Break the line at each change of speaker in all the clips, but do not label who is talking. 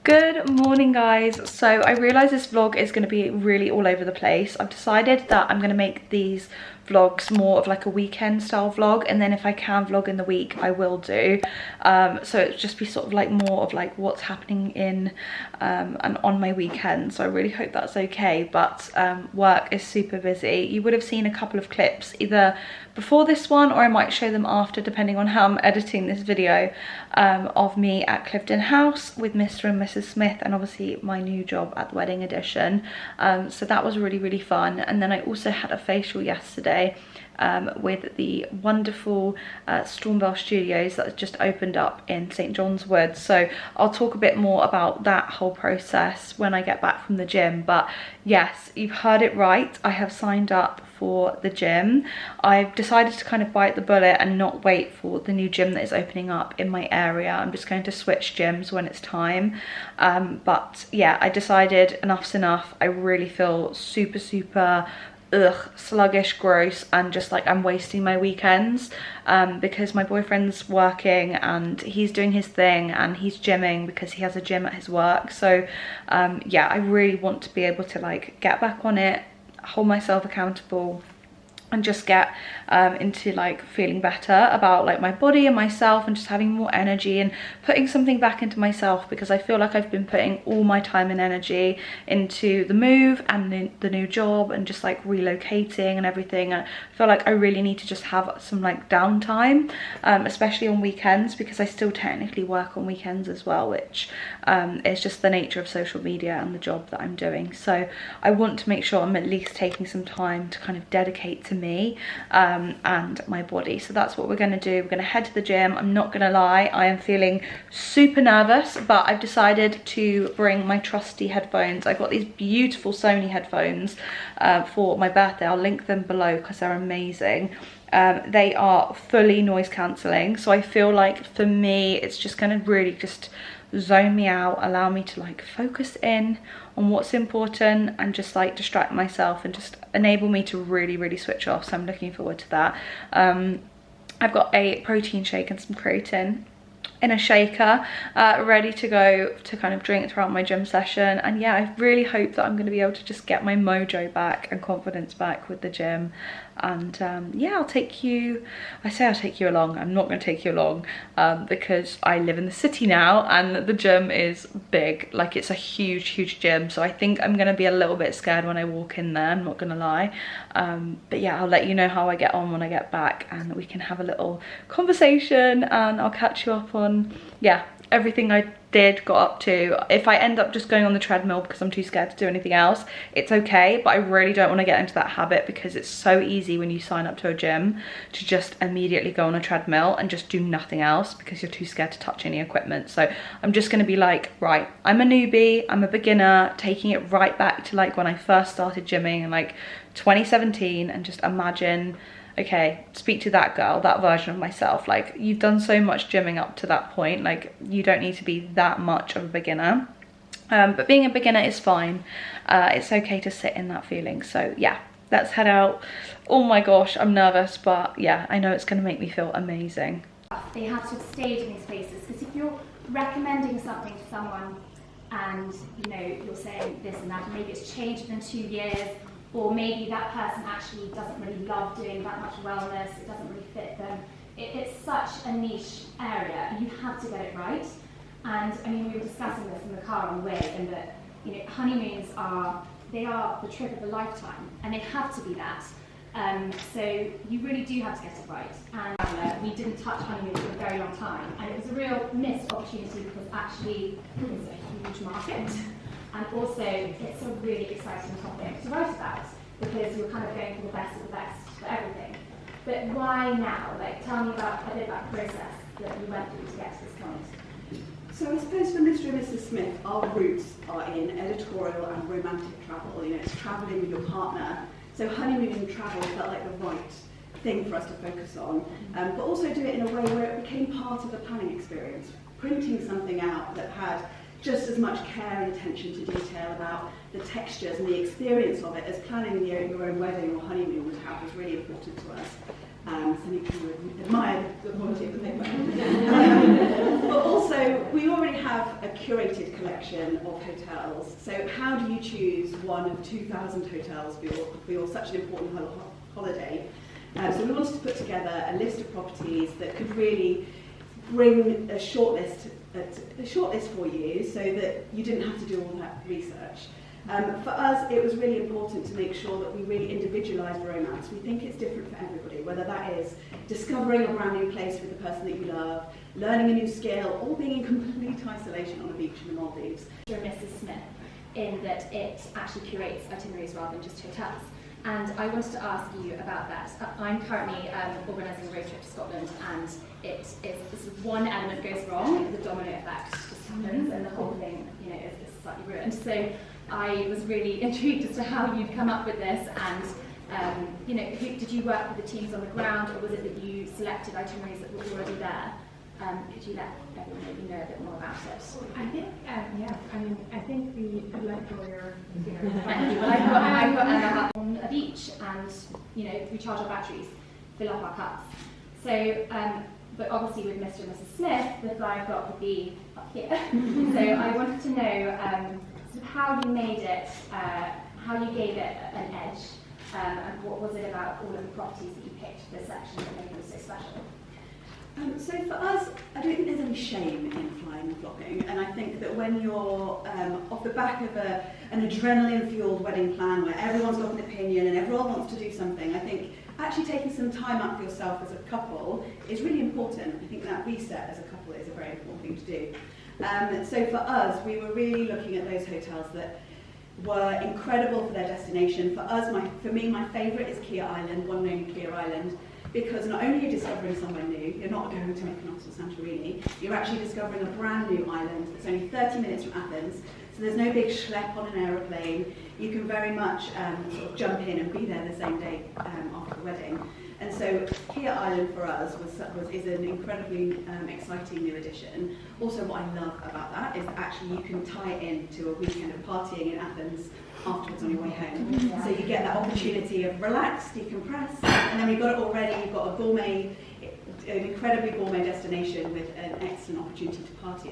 Good morning guys. So I realize this vlog is going to be really all over the place. I've decided that I'm going to make these vlogs more of like a weekend style vlog, and then if I can vlog in the week I will do. So it'll just be sort of like more of like what's happening in and on my weekend. So I really hope that's okay, but work is super busy. You would have seen a couple of clips either before this one, or I might show them after depending on how I'm editing this video, of me at Clifton House with Mr. and Mrs. Smith, and obviously my new job at the wedding edition. So that was really fun. And then I also had a facial yesterday with the wonderful Stormbell Studios that just opened up in St. John's Wood. So I'll talk a bit more about that whole process when I get back from the gym. But yes, you've heard it right, I have signed up for the gym. I've decided to kind of bite the bullet and not wait for the new gym that is opening up in my area. I'm just going to switch gyms when it's time. But yeah, I decided enough's enough. I really feel super sluggish, gross, and just like I'm wasting my weekends because my boyfriend's working and he's doing his thing and he's gymming because he has a gym at his work. So yeah, I really want to be able to like get back on it, hold myself accountable, and just get into like feeling better about like my body and myself, and just having more energy and putting something back into myself, because I feel like I've been putting all my time and energy into the move and the new job and just like relocating and everything. I feel like I really need to just have some like downtime, especially on weekends, because I still technically work on weekends as well, which is just the nature of social media and the job that I'm doing. So I want to make sure I'm at least taking some time to kind of dedicate to me and my body. So that's what we're going to do. We're going to head to the gym. I'm not going to lie, I am feeling super nervous, but I've decided to bring my trusty headphones. I've got these beautiful Sony headphones for my birthday. I'll link them below because they're amazing. They are fully noise cancelling, so I feel like for me it's just going to really just zone me out, allow me to like focus in on what's important and just like distract myself and just enable me to really switch off. So I'm looking forward to that. I've got a protein shake and some creatine in a shaker ready to go to kind of drink throughout my gym session. And yeah, I really hope that I'm going to be able to just get my mojo back and confidence back with the gym. And yeah, I'll take you along. I'm not going to take you along because I live in the city now and the gym is big. Like, it's a huge gym, so I think I'm going to be a little bit scared when I walk in there, I'm not going to lie. But yeah, I'll let you know how I get on when I get back, and we can have a little conversation, and I'll catch you up on, yeah, everything I got up to. If I end up just going on the treadmill because I'm too scared to do anything else, it's okay, but I really don't want to get into that habit, because it's so easy when you sign up to a gym to just immediately go on a treadmill and just do nothing else because you're too scared to touch any equipment. So I'm just going to be like, right, I'm a newbie, I'm a beginner, taking it right back to like when I first started gymming in like 2017, and just imagine, okay, speak to that girl, that version of myself. Like, you've done so much gymming up to that point, like you don't need to be that much of a beginner, but being a beginner is fine. It's okay to sit in that feeling. So yeah, let's head out. Oh my gosh, I'm nervous, but yeah, I know it's going to make me feel amazing.
They have to have stayed in these places, because if you're recommending something to someone and you know you're saying this and that, and maybe it's changed in 2 years, or maybe that person actually doesn't really love doing that much wellness, it doesn't really fit them. It's such a niche area, and you have to get it right. And I mean, we were discussing this in the car on the way, and that, you know, honeymoons are the trip of a lifetime, and they have to be that. So you really do have to get it right. And we didn't touch honeymoons for a very long time, and it was a real missed opportunity, because actually it's a huge market. And also, it's a really exciting topic to write about, because you're kind of going for the best of the best for everything. But why now? Like, tell me a bit about the process that you went through to get to this point.
So I suppose for Mr. and Mrs. Smith, our roots are in editorial and romantic travel. You know, it's travelling with your partner. So honeymooning travel felt like the right thing for us to focus on, but also do it in a way where it became part of the planning experience. Printing something out that had just as much care and attention to detail about the textures and the experience of it as planning your own wedding or honeymoon would have was really important to us. So you can admire the quality of the paper. But also, we already have a curated collection of hotels. So how do you choose one of 2,000 hotels for your such an important holiday? So we wanted to put together a list of properties that could really bring a shortlist for you, so that you didn't have to do all that research. For us, it was really important to make sure that we really individualised romance. We think it's different for everybody, whether that is discovering a brand new place with the person that you love, learning a new skill, or being in complete isolation on a beach in the Maldives.
Mrs. Smith, in that it actually curates itineraries rather than just hotels. And I wanted to ask you about that. I'm currently organising a road trip to Scotland, and it's one element goes wrong, the domino effect just happens, and the whole thing, is slightly ruined. So I was really intrigued as to how you'd come up with this, and did you work with the teams on the ground, or was it that you selected itineraries that were already there? Could you let everyone maybe know a bit more about it?
I think, I think the lawyer,
I've got on a beach, and recharge our batteries, fill up our cups. So, but obviously with Mr. and Mrs. Smith, the flying block would be up here. So I wanted to know sort of how you made it, how you gave it an edge, and what was it about all of the properties that you picked, the section that made them so special?
So for us, I don't think there's any shame in flying and vlogging, and I think that when you're off the back of an adrenaline-fueled wedding plan where everyone's got an opinion and everyone wants to do something, I think actually taking some time out for yourself as a couple is really important. I think that reset as a couple is a very important thing to do. So for us, we were really looking at those hotels that were incredible for their destination. For us, for me, my favourite is Keir Island, one and only Keir Island. Because not only are you discovering somewhere new, you're not going to Mykonos or Santorini, you're actually discovering a brand new island that's only 30 minutes from Athens, so there's no big schlep on an aeroplane. You can very much sort of jump in and be there the same day after the wedding. And so Keir Island for us is an incredibly exciting new addition. Also what I love about that is that actually you can tie it into a weekend of partying in Athens afterwards on your way home. So you get that opportunity of relax, decompress, and then we've got it already, you've got an incredibly gourmet destination with an excellent opportunity to party.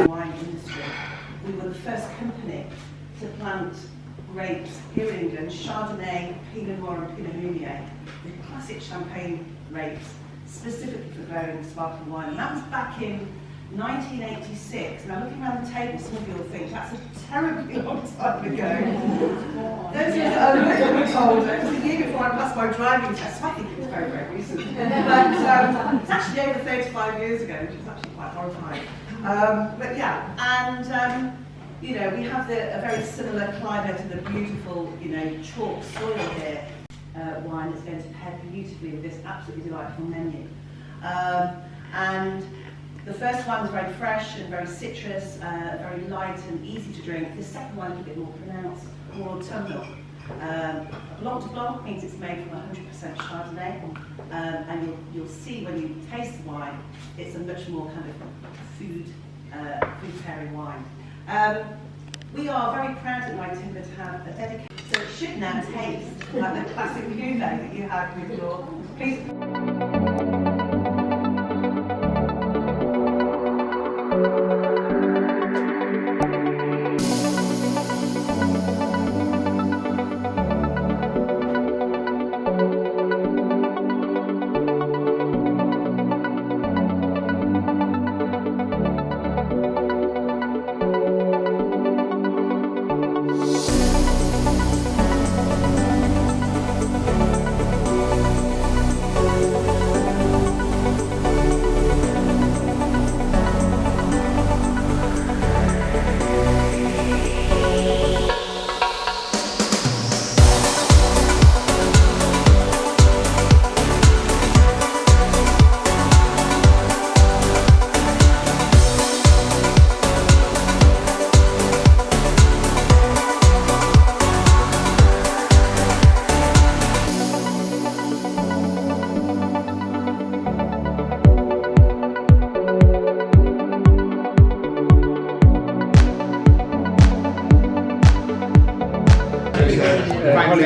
Wine industry. We were the first company to plant grapes here in England, Chardonnay, Pinot Noir and Pinot Meunier, the classic champagne grapes, specifically for growing sparkling wine. And that was back in 1986. Now looking around the table, some of you will think that's a terribly long time ago. Those of us that are a little bit older, it was the year before I passed my driving test, so I think it was very, very recent. But it's actually over 35 years ago, which is actually quite horrifying. But yeah, and we have a very similar climate and a beautiful, chalk soil here. Wine is going to pair beautifully with this absolutely delightful menu. And the first one was very fresh and very citrus, very light and easy to drink. The second one a little bit more pronounced, more autumnal. Blanc de Blanc means it's made from 100% Chardonnay, and you'll see when you taste the wine, it's a much more kind of food pairing wine. We are very proud at Light Timber to have a dedicated, so it should now taste like the classic cuvee that you have with your, please.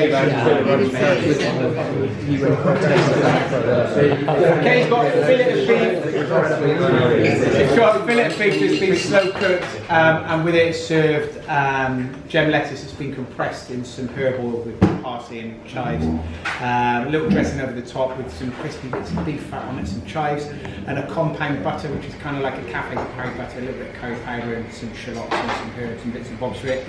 Okay, it's got a fillet of beef. It's got a fillet of beef that's been slow cooked, and with it it's served gem lettuce that's been compressed in some herb oil with parsley and chives. A little dressing over the top with some crispy bits of beef fat on it, some chives, and a compound butter, which is kind of like a cafe curry butter, a little bit of curry powder and some shallots and some herbs and bits and bobs for it.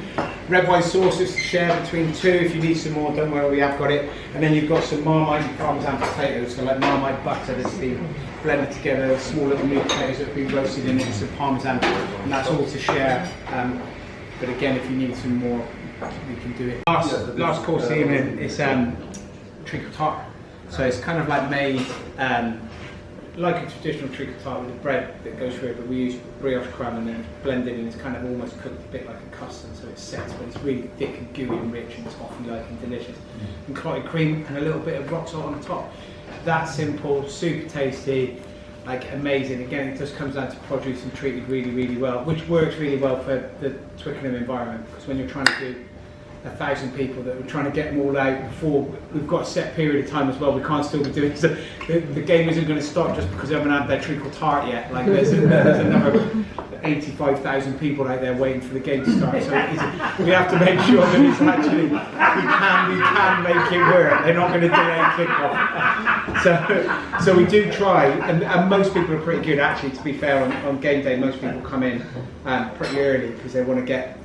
Red wine sauces to share between two. If you need some more, don't worry, we have got it. And then you've got some Marmite and Parmesan potatoes, so like Marmite butter that's been blended together, small little meat potatoes that have been roasted in it, some Parmesan, and that's all to share. But again, if you need some more, we can do it. Last course of the evening is treacle tart. So it's kind of like made like a traditional treacle tart with the bread that goes through it, but we use brioche crumb and then it's blended and it's kind of almost cooked a bit like a custard, so it's set, but it's really thick and gooey and rich and toffee-like and delicious. And clotted cream and a little bit of rock salt on the top. That simple, super tasty, like amazing. Again, it just comes down to produce and treated really, really well, which works really well for the Twickenham environment, because when you're trying to do 1,000 people that we're trying to get them all out before we've got a set period of time as well, we can't still be doing so. The game isn't going to stop just because they haven't had their treacle tart yet. Like there's another 85,000 people out there waiting for the game to start. So we have to make sure that it's actually we can make it work. They're not going to delay kickoff. So we do try, and most people are pretty good actually. To be fair, on game day, most people come in pretty early because they want to get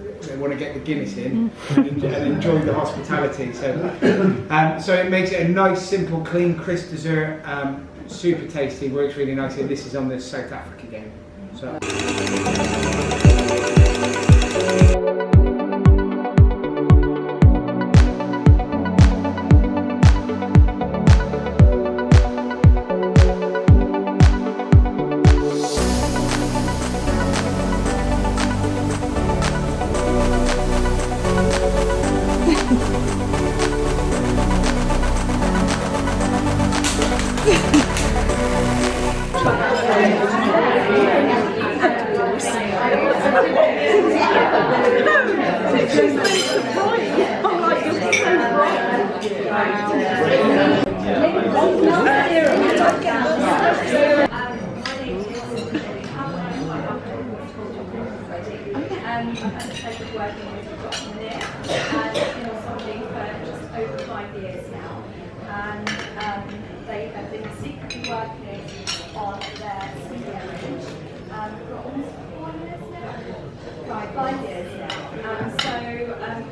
the Guinness in and enjoy the hospitality. So it makes it a nice, simple, clean, crisp dessert. Super tasty, works really nicely. This is on the South Africa game. So.
I've had the pleasure of working with Dr. Nick and been on something for just over 5 years now. And they have been secretly working on their skincare range for almost 5 years now. Right, 5 years now. And so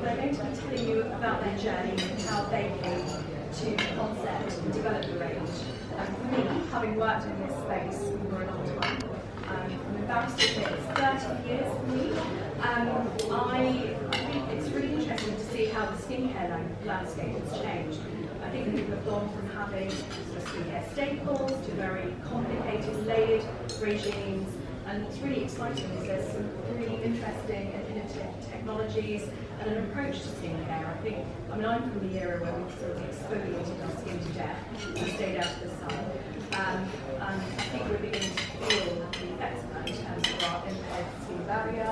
they're going to be telling you about their journey and how they came to concept and develop the range. And for me, having worked in this space for a long time, I'm embarrassed to admit it's 30 years for me. I think it's really interesting to see how the skincare landscape has changed. I think people have gone from having sort of skincare staples to very complicated layered regimes, and it's really exciting because there's some really interesting and innovative technologies and an approach to skincare. I'm from the era where we sort of exfoliated our skin to death and stayed out of the sun. And I think we're beginning to feel the effects of that in terms of our impaired skin barrier.